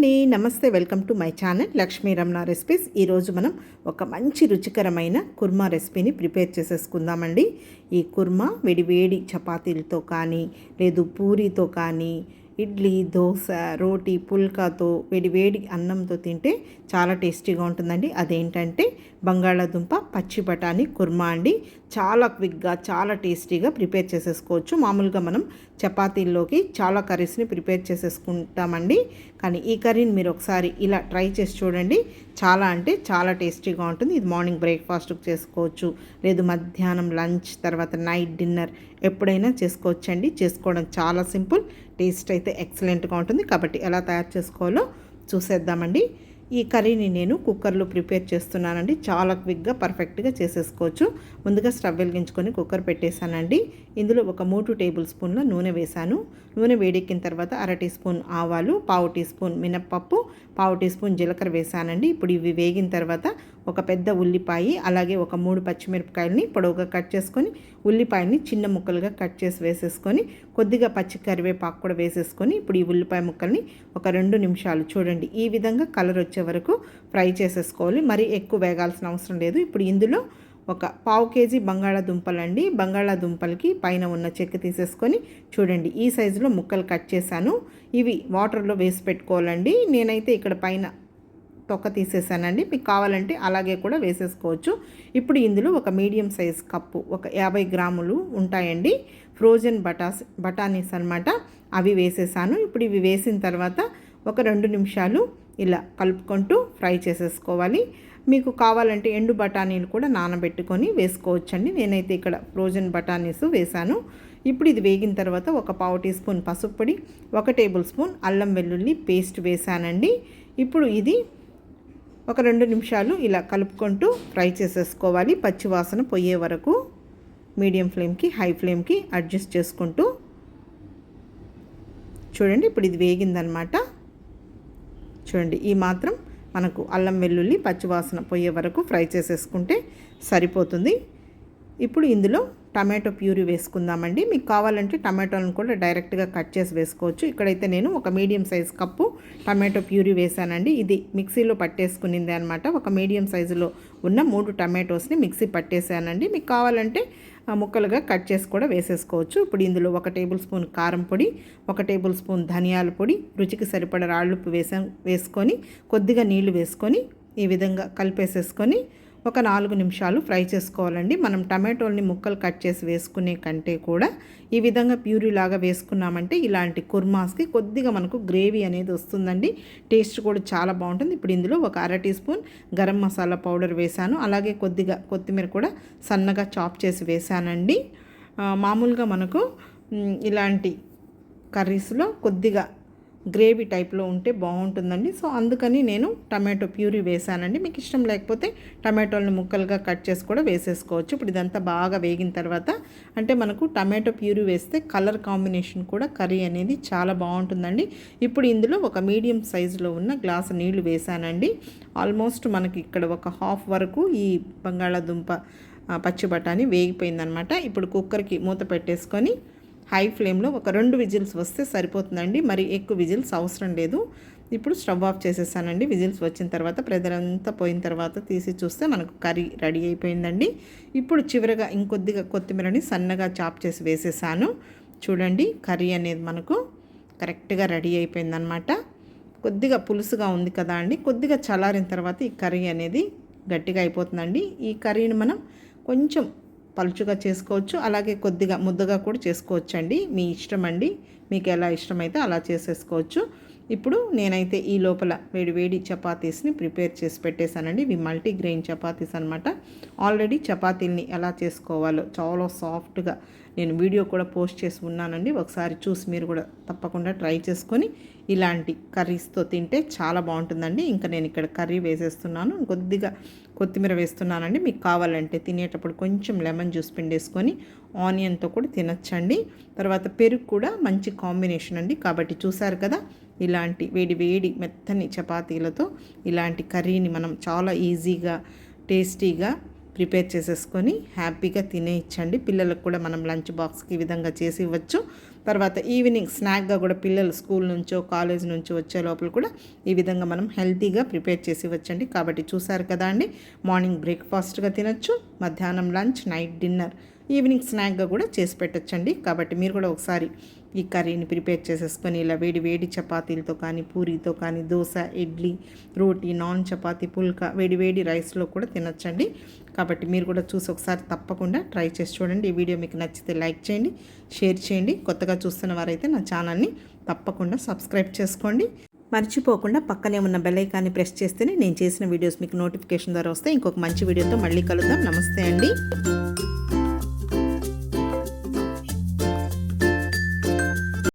అండి, నమస్తే. Welcome to my channel Lakshmi Ramana recipes. ఈరోజు మనం ఒక మంచి రుచికరమైన కుర్మా రెసిపీని ప్రిపేర్ చేసేసుకుందామండి. ఈ కుర్మా వేడి చపాతీలతో కానీ లేదు పూరీతో కానీ ఇడ్లీ, దోశ, రోటీ, పుల్కాతో వేడి అన్నంతో తింటే చాలా టేస్టీగా ఉంటుందండి. అదేంటంటే బంగాళాదుంప పచ్చి బఠానీ కుర్మా అండి. చాలా క్విక్గా చాలా టేస్టీగా ప్రిపేర్ చేసేసుకోవచ్చు. మామూలుగా మనం చపాతీల్లోకి చాలా కర్రీస్ని ప్రిపేర్ చేసేసుకుంటామండి, కానీ ఈ కర్రీని మీరు ఒకసారి ఇలా ట్రై చేసి చూడండి. చాలా అంటే చాలా టేస్టీగా ఉంటుంది. ఇది మార్నింగ్ బ్రేక్ఫాస్ట్కి చేసుకోవచ్చు, లేదు మధ్యాహ్నం లంచ్, తర్వాత నైట్ డిన్నర్ ఎప్పుడైనా చేసుకోవచ్చండి. చేసుకోవడం చాలా సింపుల్, టేస్ట్ అయితే ఎక్సలెంట్గా ఉంటుంది. కాబట్టి ఎలా తయారు చేసుకోవాలో చూసేద్దామండి. ఈ కర్రీని నేను కుక్కర్లో ప్రిపేర్ చేస్తున్నానండి. చాలా క్విక్గా పర్ఫెక్ట్గా చేసేసుకోవచ్చు. ముందుగా స్టవ్ వెలిగించుకొని కుక్కర్ పెట్టేశానండి. ఇందులో ఒక 3 టేబుల్ స్పూన్ల నూనె వేశాను. నూనె వేడెక్కిన తర్వాత 1/2 టీ స్పూన్ ఆవాలు, 1/2 టీ స్పూన్ మినప్పప్పు, 1/2 టీ స్పూన్ జీలకర్ర వేశానండి. ఇప్పుడు ఇవి వేగిన తర్వాత ఒక పెద్ద ఉల్లిపాయ, అలాగే ఒక 3 పచ్చిమిరపకాయలని పొడవుగా కట్ చేసుకొని, ఉల్లిపాయని చిన్న ముక్కలుగా కట్ చేసి వేసేసుకొని, కొద్దిగా పచ్చి కరివేపాకు కూడా వేసేసుకొని, ఇప్పుడు ఈ ఉల్లిపాయ ముక్కల్ని ఒక 2 నిమిషాలు చూడండి ఈ విధంగా కలర్ వచ్చే వరకు ఫ్రై చేసేసుకోవాలి. మరీ ఎక్కువ వేగాల్సిన అవసరం లేదు. ఇప్పుడు ఇందులో ఒక 1/2 కేజీ బంగాళాదుంపలండి. బంగాళాదుంపలకి పైన ఉన్న చెక్క తీసేసుకొని చూడండి ఈ సైజులో ముక్కలు కట్ చేశాను. ఇవి వాటర్లో వేసి పెట్టుకోవాలండి. నేనైతే ఇక్కడ పైన తొక్క తీసేసానండి. మీకు కావాలంటే అలాగే కూడా వేసేసుకోవచ్చు. ఇప్పుడు ఇందులో ఒక మీడియం సైజ్ కప్పు, ఒక 50 గ్రాములు ఉంటాయండి ఫ్రోజన్ బఠానీస్ అనమాట, అవి వేసేసాను. ఇప్పుడు ఇవి వేసిన తర్వాత ఒక 2 నిమిషాలు ఇలా కలుపుకుంటూ ఫ్రై చేసేసుకోవాలి. మీకు కావాలంటే ఎండు బఠానీలు కూడా నానబెట్టుకొని వేసుకోవచ్చండి. నేనైతే ఇక్కడ ఫ్రోజన్ బఠానీస్ వేశాను. ఇప్పుడు ఇది వేగిన తర్వాత ఒక 1/2 టీ స్పూన్ పసుపు పొడి, 1 టేబుల్ స్పూన్ అల్లం వెల్లుల్లి పేస్ట్ వేశానండి. ఇప్పుడు ఇది ఒక 2 నిమిషాలు ఇలా కలుపుకుంటూ ఫ్రై చేసేసుకోవాలి. పచ్చివాసన పోయే వరకు మీడియం ఫ్లేమ్కి హై ఫ్లేమ్కి అడ్జస్ట్ చేసుకుంటూ చూడండి. ఇప్పుడు ఇది వేగిందనమాట. చూడండి ఈ మాత్రం మనకు అల్లం వెల్లుల్లి పచ్చివాసన పోయే వరకు ఫ్రై చేసేసుకుంటే సరిపోతుంది. ఇప్పుడు ఇందులో టమాటో ప్యూరీ వేసుకుందామండి. మీకు కావాలంటే టమాటోలను కూడా డైరెక్ట్గా కట్ చేసి వేసుకోవచ్చు. ఇక్కడైతే నేను ఒక medium size cup tomato puree వేసానండి. ఇది మిక్సీలో పట్టేసుకునింది అనమాట. ఒక మీడియం సైజులో ఉన్న 3 టమాటోస్ని మిక్సీ పట్టేసానండి. మీకు కావాలంటే ముక్కలుగా కట్ చేసి కూడా వేసేసుకోవచ్చు. ఇప్పుడు ఇందులో 1 టేబుల్ స్పూన్ కారం పొడి, 1 టేబుల్ స్పూన్ ధనియాల పొడి, రుచికి సరిపడ రాళ్ళుప్పు వేసుకొని కొద్దిగా నీళ్లు వేసుకొని ఈ విధంగా కలిపేసేసుకొని ఒక 4 నిమిషాలు ఫ్రై చేసుకోవాలండి. మనం టమాటోల్ని ముక్కలు కట్ చేసి వేసుకునే కంటే కూడా ఈ విధంగా ప్యూరీ లాగా వేసుకున్నామంటే ఇలాంటి కుర్మాస్కి కొద్దిగా మనకు గ్రేవీ అనేది వస్తుందండి. టేస్ట్ కూడా చాలా బాగుంటుంది. ఇప్పుడు ఇందులో ఒక 1/2 teaspoon garam masala powder వేశాను. అలాగే కొద్దిగా కొత్తిమీర కూడా సన్నగా చాప్ చేసి వేశానండి. మామూలుగా మనకు ఇలాంటి కర్రీస్లో కొద్దిగా గ్రేవీ టైప్లో ఉంటే బాగుంటుందండి. సో అందుకని నేను టమాటో ప్యూరీ వేసానండి. మీకు ఇష్టం లేకపోతే టమాటోలను ముక్కలుగా కట్ చేసి కూడా వేసేసుకోవచ్చు. ఇప్పుడు ఇదంతా బాగా వేగిన తర్వాత, అంటే మనకు టమాటో ప్యూరీ వేస్తే కలర్ కాంబినేషన్ కూడా కర్రీ అనేది చాలా బాగుంటుందండి. ఇప్పుడు ఇందులో ఒక మీడియం సైజులో ఉన్న గ్లాసు నీళ్లు వేసానండి. ఆల్మోస్ట్ మనకి ఇక్కడ ఒక హాఫ్ వరకు ఈ బంగాళాదుంప పచ్చి బఠానీ వేగిపోయిందనమాట. ఇప్పుడు కుక్కర్కి మూత పెట్టేసుకొని హై ఫ్లేమ్లో ఒక 2 విజిల్స్ వస్తే సరిపోతుందండి. మరి ఎక్కువ విజిల్స్ అవసరం లేదు. ఇప్పుడు స్టవ్ ఆఫ్ చేసేసానండి. విజిల్స్ వచ్చిన తర్వాత ప్రెజర్ అంతా పోయిన తర్వాత తీసి చూస్తే మనకు కర్రీ రెడీ అయిపోయిందండి. ఇప్పుడు చివరగా ఇంకొద్దిగా కొత్తిమీరని సన్నగా చాప్ చేసి వేసేసాను. చూడండి కర్రీ అనేది మనకు కరెక్ట్గా రెడీ అయిపోయిందనమాట. కొద్దిగా పులుసుగా ఉంది కదా అండి, కొద్దిగా చల్లారిన తర్వాత ఈ కర్రీ అనేది గట్టిగా అయిపోతుందండి. ఈ కర్రీని మనం కొంచెం పలుచుగా చేసుకోవచ్చు, అలాగే కొద్దిగా ముద్దగా కూడా చేసుకోవచ్చండి. మీ ఇష్టం అండి, మీకు ఎలా ఇష్టమైతే అలా చేసేసుకోవచ్చు. ఇప్పుడు నేనైతే ఈ లోపల వేడి చపాతీస్ని ప్రిపేర్ చేసి పెట్టేశానండి. ఇవి మల్టీగ్రెయిన్ చపాతీస్ అనమాట. ఆల్రెడీ చపాతీల్ని ఎలా చేసుకోవాలో చాలా సాఫ్ట్గా నేను వీడియో కూడా పోస్ట్ చేసి ఉన్నానండి. ఒకసారి చూసి మీరు కూడా తప్పకుండా ట్రై చేసుకొని ఇలాంటి కర్రీస్తో తింటే చాలా బాగుంటుందండి. ఇంకా నేను ఇక్కడ కర్రీ వేసేస్తున్నాను, కొద్దిగా కొత్తిమీర వేస్తున్నానండి. మీకు కావాలంటే తినేటప్పుడు కొంచెం లెమన్ జ్యూస్ పిండేసుకొని ఆనియన్తో కూడా తినచ్చండి. తర్వాత పెరుగు కూడా మంచి కాంబినేషన్ అండి. కాబట్టి చూసారు కదా, ఇలాంటి వేడి మెత్తని చపాతీలతో ఇలాంటి కర్రీని మనం చాలా ఈజీగా టేస్టీగా ప్రిపేర్ చేసేసుకొని హ్యాపీగా తినేయచ్చండి. పిల్లలకు కూడా మనం లంచ్ బాక్స్కి ఈ విధంగా చేసి ఇవ్వచ్చు. తర్వాత ఈవినింగ్ స్నాక్గా కూడా పిల్లలు స్కూల్ నుంచో కాలేజ్ నుంచో వచ్చే లోపల కూడా ఈ విధంగా మనం హెల్తీగా ప్రిపేర్ చేసి ఇవ్వచ్చండి. కాబట్టి చూసారు కదా అండి, మార్నింగ్ బ్రేక్ఫాస్ట్గా తినచ్చు, మధ్యాహ్నం లంచ్, నైట్ డిన్నర్, ఈవినింగ్ స్నాక్గా కూడా చేసి పెట్టచ్చండి. కాబట్టి మీరు కూడా ఒకసారి ఈ కర్రీని ప్రిపేర్ చేసేసుకొని ఇలా వేడి వేడి చపాతీలతో కానీ, పూరీతో కానీ, దోశ, ఇడ్లీ, రోటీ, నాన్, చపాతీ, పుల్కా, వేడి వేడి రైస్లో కూడా తినచ్చండి. కాబట్టి మీరు కూడా చూసి ఒకసారి తప్పకుండా ట్రై చేసి చూడండి. ఈ వీడియో మీకు నచ్చితే లైక్ చేయండి, షేర్ చేయండి. కొత్తగా చూస్తున్న వారైతే నా ఛానల్ని తప్పకుండా సబ్స్క్రైబ్ చేసుకోండి. మర్చిపోకుండా పక్కనే ఉన్న బెల్ ఐకాన్ని ప్రెస్ చేస్తేనే నేను చేసిన వీడియోస్ మీకు నోటిఫికేషన్ ద్వారా వస్తే ఇంకొక మంచి వీడియోతో మళ్ళీ కలుద్దాం. నమస్తే అండి.